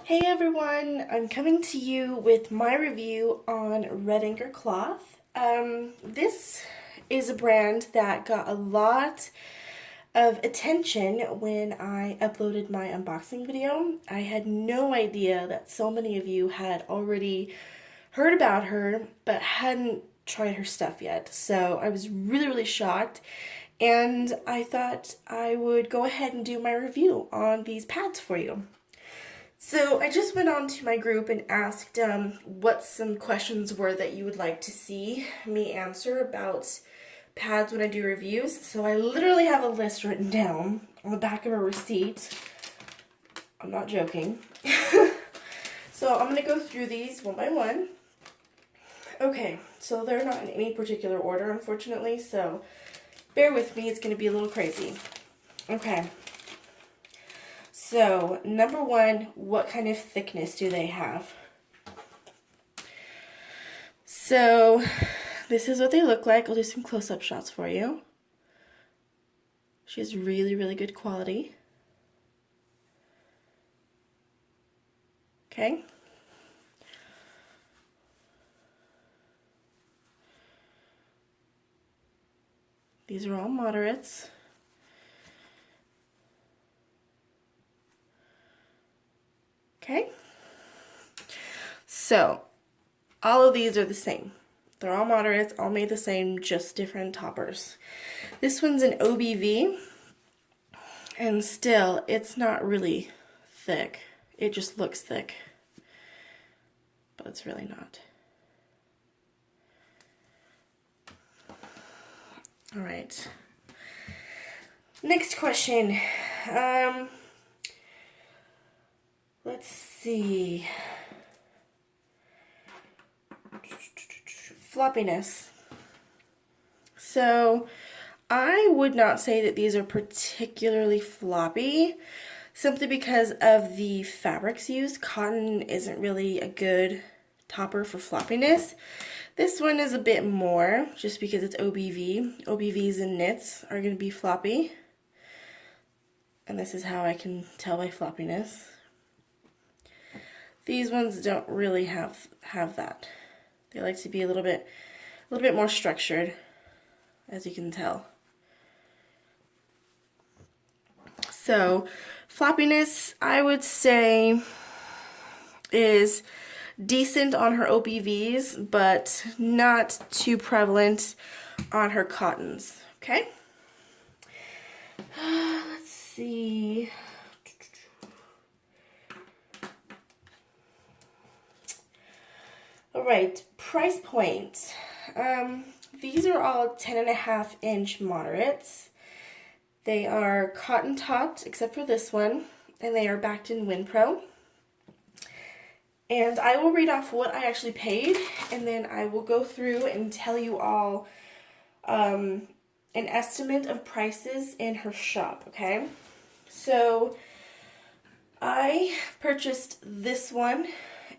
Hey everyone, I'm coming to you with my review on Red Anchor cloth. This is a brand that got a lot of attention when I uploaded my unboxing video. I had no idea that so many of you had already heard about her but hadn't tried her stuff yet. So I was really shocked, and I thought I would go ahead and do my review on these pads for you. So I just went on to my group and asked what some questions were that you would like to see me answer about pads when I do reviews. So I literally have a list written down on the back of a receipt. I'm not joking. So I'm going to go through these one by one. Okay, so they're not in any particular order, unfortunately, so bear with me, it's going to be a little crazy. Okay. So, number one, what kind of thickness do they have? So, this is what they look like. I'll do some close-up shots for you. She has really good quality. Okay. These are all moderates. Okay. So, all of these are the same. They're all moderates, all made the same, just different toppers. This one's an OBV, and still, it's not really thick. It just looks thick, but it's really not. All right. Next question. Let's see. Floppiness. So, I would not say that these are particularly floppy, simply because of the fabrics used. Cotton isn't really a good topper for floppiness. This one is a bit more, just because it's OBV. OBVs and knits are going to be floppy. And this is how I can tell by floppiness. These ones don't really have that. They like to be a little bit more structured, as you can tell. So, floppiness, I would say, is decent on her OBVs, but not too prevalent on her cottons. Okay? Let's see. Alright, price point. These are all 10.5-inch moderates. They are cotton topped, except for this one, and they are backed in Winpro. And I will read off what I actually paid, and then I will go through and tell you all an estimate of prices in her shop, okay? So, I purchased this one,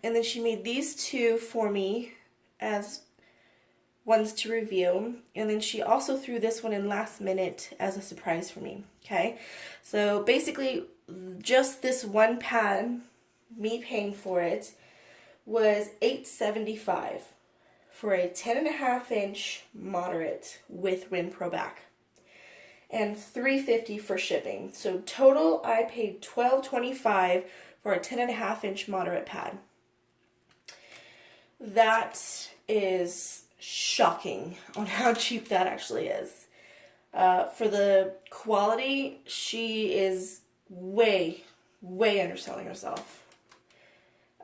and then she made these two for me as ones to review, and then she also threw this one in last minute as a surprise for me, okay? So basically, just this one pad, me paying for it, was $8.75 for a 10.5-inch moderate with Winpro back, and $3.50 for shipping. So total, I paid $12.25 for a 10.5-inch moderate pad. That is shocking on how cheap that actually is. For the quality, she is way underselling herself.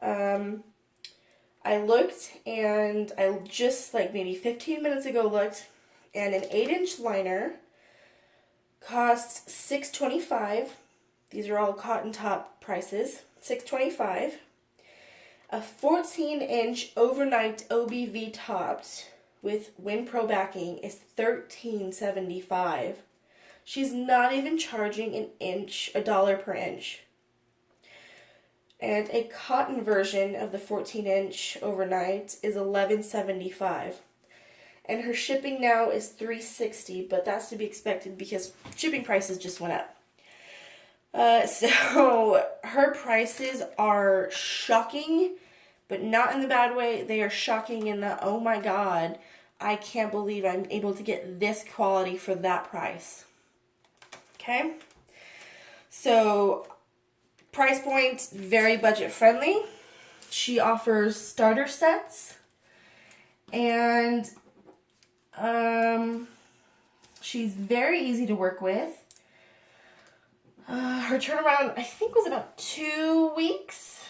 I looked, and I just like maybe 15 minutes ago looked, and an 8-inch liner costs $6.25. These are all cotton top prices. $6.25. A 14-inch overnight OBV topped with Winpro backing is $13.75. She's not even charging $1 per inch. And a cotton version of the 14-inch overnight is $11.75. And her shipping now is $3.60, but that's to be expected because shipping prices just went up. So her prices are shocking, but not in the bad way. They are shocking in the, oh my god, I can't believe I'm able to get this quality for that price. Okay? So, price point, very budget friendly. She offers starter sets, and she's very easy to work with. Her turnaround, I think, was about 2 weeks.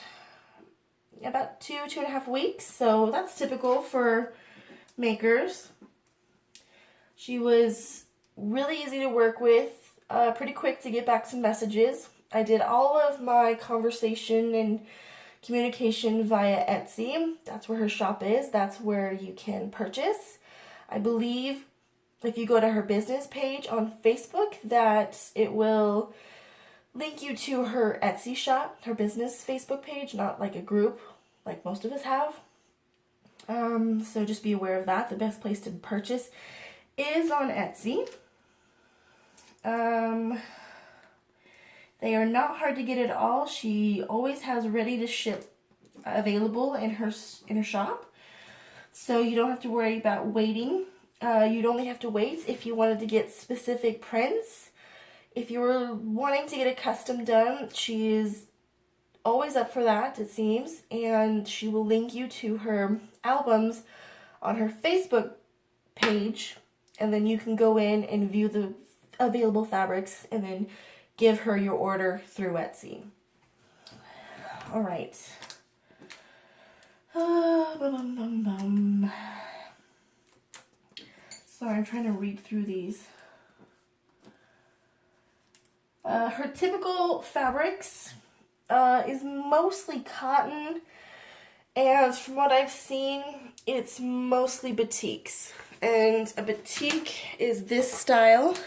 About 2.5 weeks. So that's typical for makers. She was really easy to work with, pretty quick to get back some messages. I did all of my conversation and communication via Etsy. That's where her shop is. That's where you can purchase. I believe if you go to her business page on Facebook that it will link you to her Etsy shop, her business Facebook page, not like a group like most of us have. So just be aware of that. The best place to purchase is on Etsy. They are not hard to get at all. She always has ready to ship available in her shop. So you don't have to worry about waiting. You'd only have to wait if you wanted to get specific prints. If you were wanting to get a custom done, she is always up for that, it seems. And she will link you to her albums on her Facebook page. And then you can go in and view the available fabrics and then give her your order through Etsy. All right. Sorry, I'm trying to read through these. Her typical fabrics is mostly cotton, and from what I've seen, it's mostly batiks. And a batik is this style.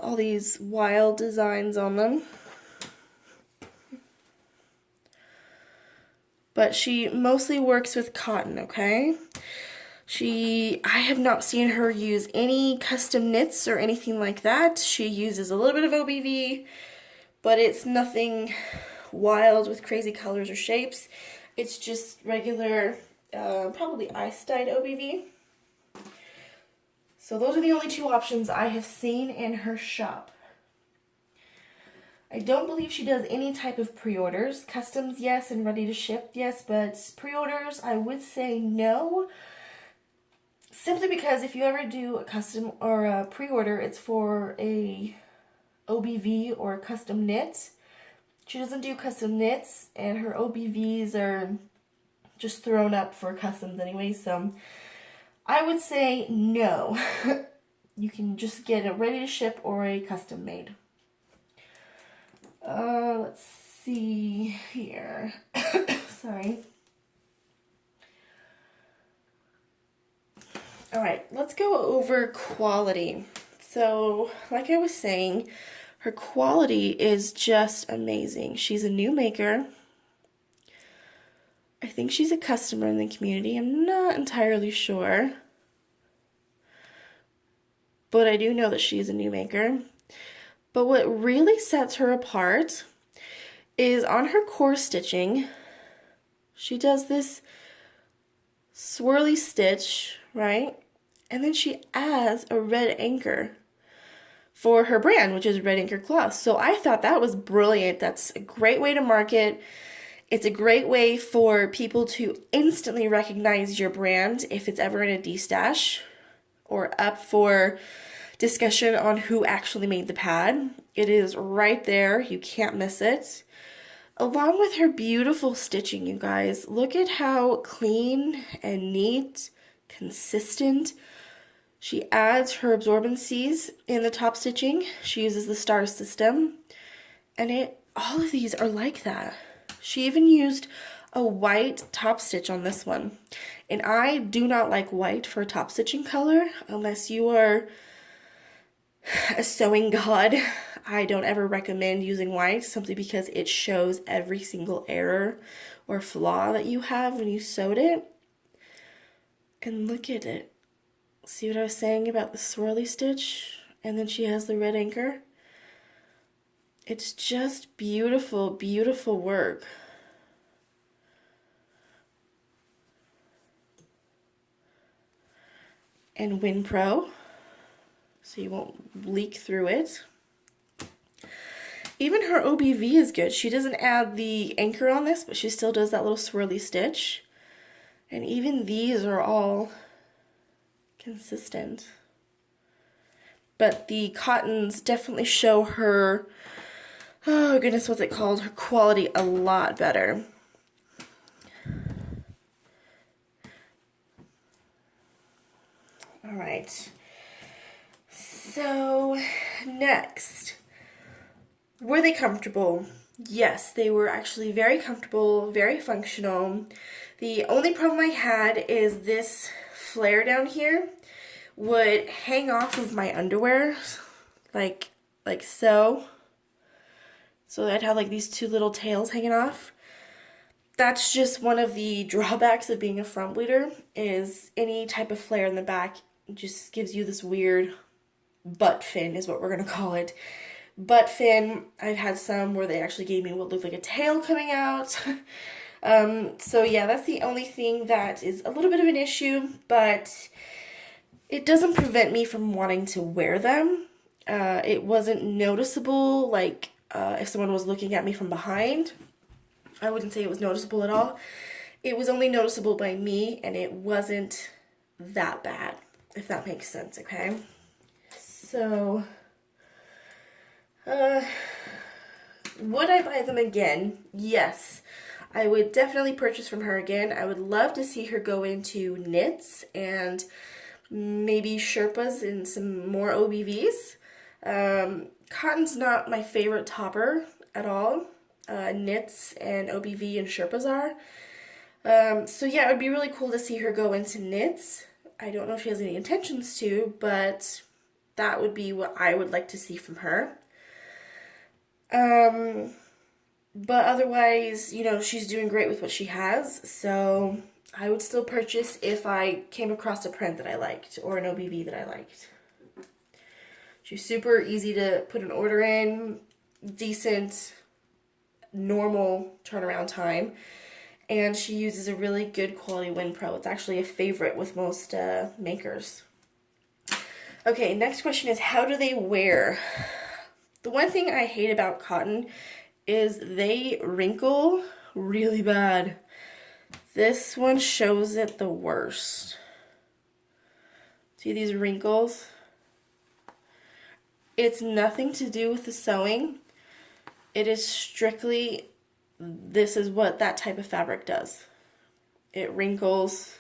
All these wild designs on them. But she mostly works with cotton, okay? I have not seen her use any custom knits or anything like that. She uses a little bit of OBV, but it's nothing wild with crazy colors or shapes. It's just regular, probably ice-dyed OBV. So those are the only two options I have seen in her shop. I don't believe she does any type of pre-orders. Customs, yes, and ready to ship, yes, but pre-orders, I would say no. Simply because if you ever do a custom or a pre-order, it's for a OBV or a custom knit. She doesn't do custom knits, and her OBVs are just thrown up for customs anyway, so I would say no. You can just get it ready to ship or a custom made. Let's see here. Sorry. Alright, let's go over quality. So, like I was saying, her quality is just amazing. She's a new maker. I think she's a customer in the community. I'm not entirely sure. But I do know that she's a new maker. But what really sets her apart is on her core stitching, she does this swirly stitch, right? And then she adds a red anchor for her brand, which is Red Anchor Cloth. So I thought that was brilliant. That's a great way to market. It's a great way for people to instantly recognize your brand if it's ever in a D-stash or up for discussion on who actually made the pad. It is right there. You can't miss it. Along with her beautiful stitching, you guys. Look at how clean and neat, consistent. She adds her absorbencies in the top stitching. She uses the star system. And all of these are like that. She even used a white top stitch on this one. And I do not like white for a top stitching color unless you are a sewing god. I don't ever recommend using white simply because it shows every single error or flaw that you have when you sewed it. And look at it. See what I was saying about the swirly stitch? And then she has the red anchor. It's just beautiful, beautiful work. And WinPro, so you won't leak through it. Even her OBV is good. She doesn't add the anchor on this, but she still does that little swirly stitch. And even these are all consistent. But the cottons definitely show her, oh goodness, what's it called? Her quality a lot better. All right. So next, were they comfortable? Yes, they were actually very comfortable, very functional. The only problem I had is this flare down here would hang off of my underwear, like so. So I'd have like these two little tails hanging off. That's just one of the drawbacks of being a front bleeder, is any type of flare in the back just gives you this weird butt fin, is what we're gonna call it. Butt fin. I've had some where they actually gave me what looked like a tail coming out. So yeah, that's the only thing that is a little bit of an issue, but it doesn't prevent me from wanting to wear them. It wasn't noticeable, like if someone was looking at me from behind. I wouldn't say it was noticeable at all. It was only noticeable by me, and it wasn't that bad, if that makes sense, okay? So, would I buy them again? Yes. I would definitely purchase from her again. I would love to see her go into knits and maybe Sherpas and some more OBVs. Cotton's not my favorite topper at all. Knits and OBV and Sherpas are. So yeah, it would be really cool to see her go into knits. I don't know if she has any intentions to, but that would be what I would like to see from her. But otherwise, you know, she's doing great with what she has, so I would still purchase if I came across a print that I liked or an OBV that I liked. She's super easy to put an order in, decent, normal turnaround time, and she uses a really good quality WinPro. It's actually a favorite with most makers. Okay, next question is, how do they wear? The one thing I hate about cotton is they wrinkle really bad. This one shows it the worst. See these wrinkles? It's nothing to do with the sewing. It is strictly, this is what that type of fabric does. It wrinkles,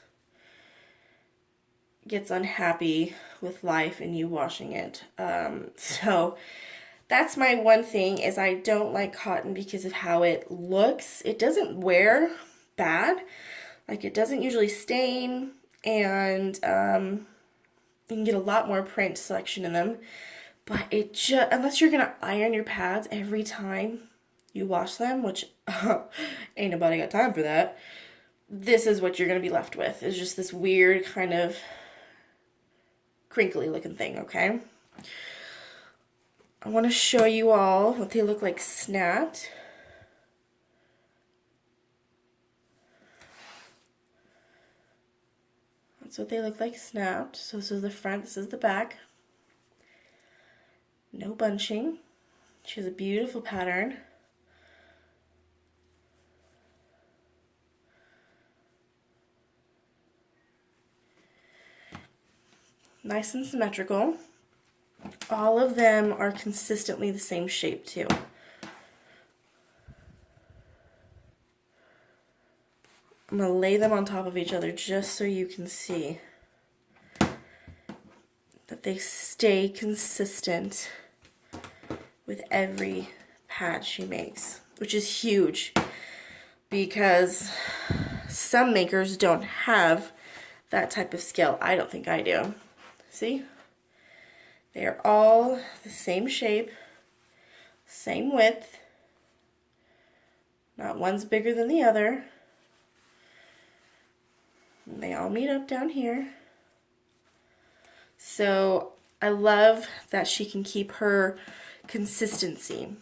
gets unhappy with life and you washing it. So that's my one thing, is I don't like cotton because of how it looks. It doesn't wear bad. Like, it doesn't usually stain, and you can get a lot more print selection in them. But it just, unless you're gonna iron your pads every time you wash them, which ain't nobody got time for that, this is what you're gonna be left with. It's just this weird kind of crinkly looking thing, okay? I want to show you all what they look like snapped. That's what they look like snapped. So this is the front, this is the back. No bunching. She has a beautiful pattern. Nice and symmetrical. All of them are consistently the same shape too. I'm going to lay them on top of each other just so you can see that they stay consistent with every pad she makes, which is huge because some makers don't have that type of skill. I don't think I do. See? They are all the same shape, same width. Not one's bigger than the other. And they all meet up down here. So I love that she can keep her consistency.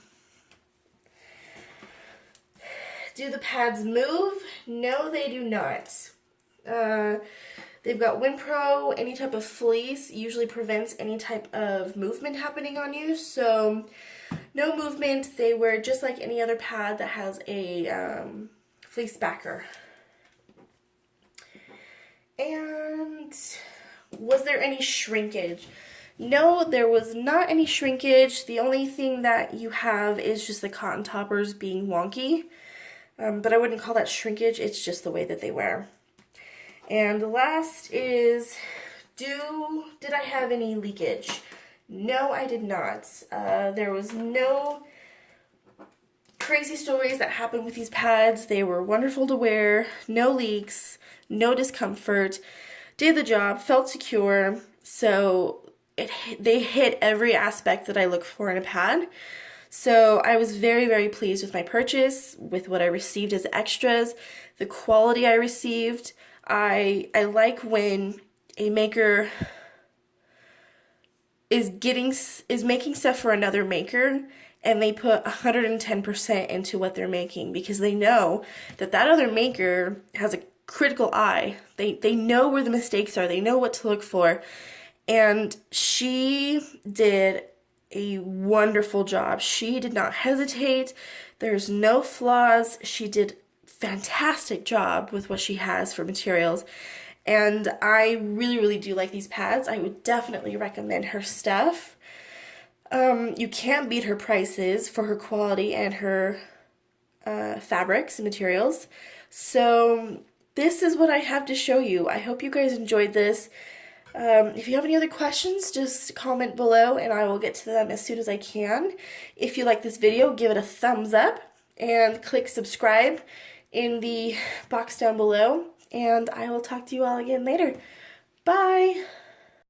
Do the pads move? No, they do not. They've got Winpro. Any type of fleece usually prevents any type of movement happening on you, so no movement. They wear just like any other pad that has a fleece backer. And was there any shrinkage? No, there was not any shrinkage. The only thing that you have is just the cotton toppers being wonky. But I wouldn't call that shrinkage, it's just the way that they wear. And the last is, did I have any leakage? No, I did not. There was no crazy stories that happened with these pads. They were wonderful to wear, no leaks, no discomfort, did the job, felt secure, so they hit every aspect that I look for in a pad. So I was very, very pleased with my purchase, with what I received as extras, the quality I received. I like when a maker is making stuff for another maker and they put 110% into what they're making, because they know that that other maker has a critical eye. They know where the mistakes are. They know what to look for. And she did a wonderful job. She did not hesitate. There's no flaws. She did fantastic job with what she has for materials. And I really, really do like these pads. I would definitely recommend her stuff. You can't beat her prices for her quality and her fabrics and materials. So this is what I have to show you. I hope you guys enjoyed this. If you have any other questions, just comment below and I will get to them as soon as I can. If you like this video, give it a thumbs up and click subscribe in the box down below. And I will talk to you all again later. Bye!